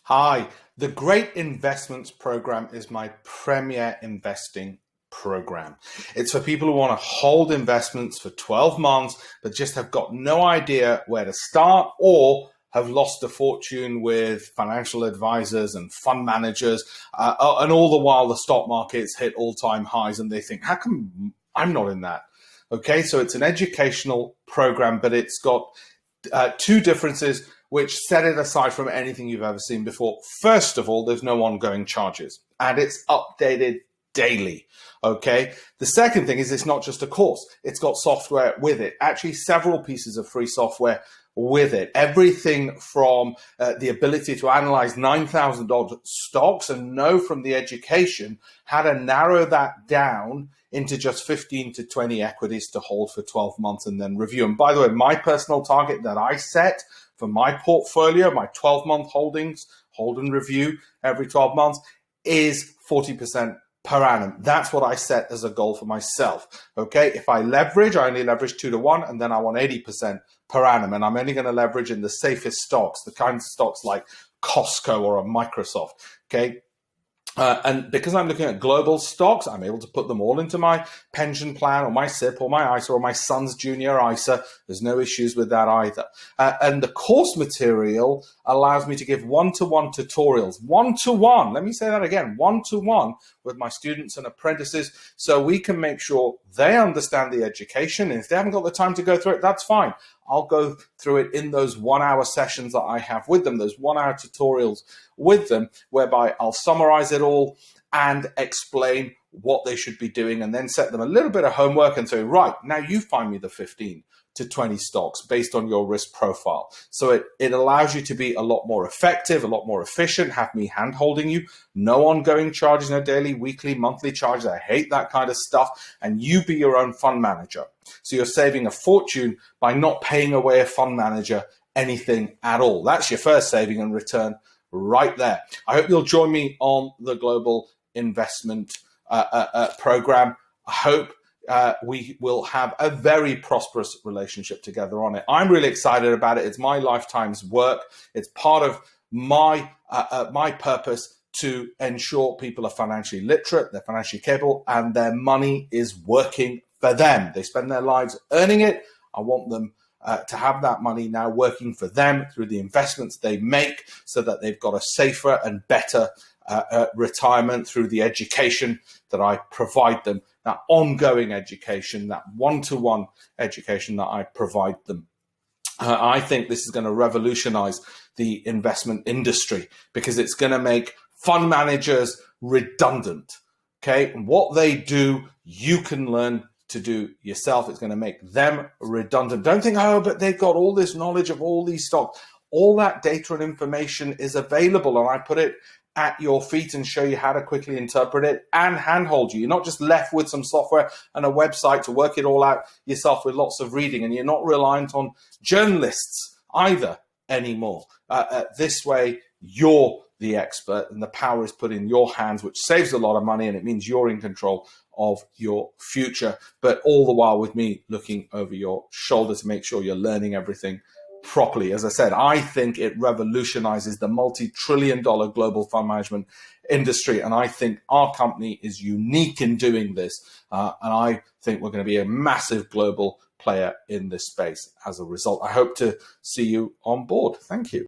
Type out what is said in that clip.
Hi, the Great Investments Program is my premier investing program. It's for people who want to hold investments for 12 months, but just have got no idea where to start or have lost a fortune with financial advisors and fund managers. And all the while the stock market's hit all-time highs and they think, how come I'm not in that? Okay, so it's an educational program, but it's got two differences which set it aside from anything you've ever seen before. First of all, there's no ongoing charges and it's updated daily. Okay. The second thing is it's not just a course. It's got software with it, actually several pieces of free software with it. Everything from the ability to analyze 9,000 stocks and know from the education how to narrow that down into just 15 to 20 equities to hold for 12 months and then review. And by the way, my personal target that I set for my portfolio, my 12-month holdings, hold and review every 12 months, is 40% per annum. That's what I set as a goal for myself. Okay, if I leverage, I only leverage 2 to 1, and then I want 80% per annum. And I'm only going to leverage in the safest stocks, the kinds of stocks like Costco or a Microsoft. Okay. And because I'm looking at global stocks, I'm able to put them all into my pension plan or my SIP or my ISA or my son's junior ISA. There's no issues with that either. And the course material allows me to give one-to-one tutorials. One-to-one, let me say that again, one-to-one with my students and apprentices, so we can make sure they understand the education. And if they haven't got the time to go through it, that's fine. I'll go through it in those 1-hour sessions that I have with them, those 1-hour tutorials with them, whereby I'll summarize it all and explain what they should be doing and then set them a little bit of homework and say, right, now you find me the 15 to 20 stocks based on your risk profile. So it allows you to be a lot more effective, a lot more efficient, have me hand holding you, no ongoing charges, no daily, weekly, monthly charges. I hate that kind of stuff. And you be your own fund manager. So you're saving a fortune by not paying away a fund manager anything at all. That's your first saving and return right there. I hope you'll join me on the Global Investment Program. I hope we will have a very prosperous relationship together on it. I'm really excited about it. It's my lifetime's work. It's part of my my purpose to ensure people are financially literate, they're financially capable, and their money is working for them. They spend their lives earning it. I want them to have that money now working for them through the investments they make so that they've got a safer and better retirement through the education that I provide them, that ongoing education, that one-to-one education that I provide them. I think this is going to revolutionize the investment industry because it's going to make fund managers redundant. Okay, and what they do, you can learn to do yourself. It's going to make them redundant. Don't think, oh, but they've got all this knowledge of all these stocks. All that data and information is available, and I put it at your feet and show you how to quickly interpret it and handhold you. You're not just left with some software and a website to work it all out yourself with lots of reading, and you're not reliant on journalists either anymore. This way, you're the expert and the power is put in your hands, which saves a lot of money, and it means you're in control of your future, but all the while with me looking over your shoulder to make sure you're learning everything properly. As I said, I think it revolutionizes the multi-trillion-dollar global fund management industry, and I think our company is unique in doing this, and I think we're going to be a massive global player in this space as a result. I hope to see you on board. Thank you.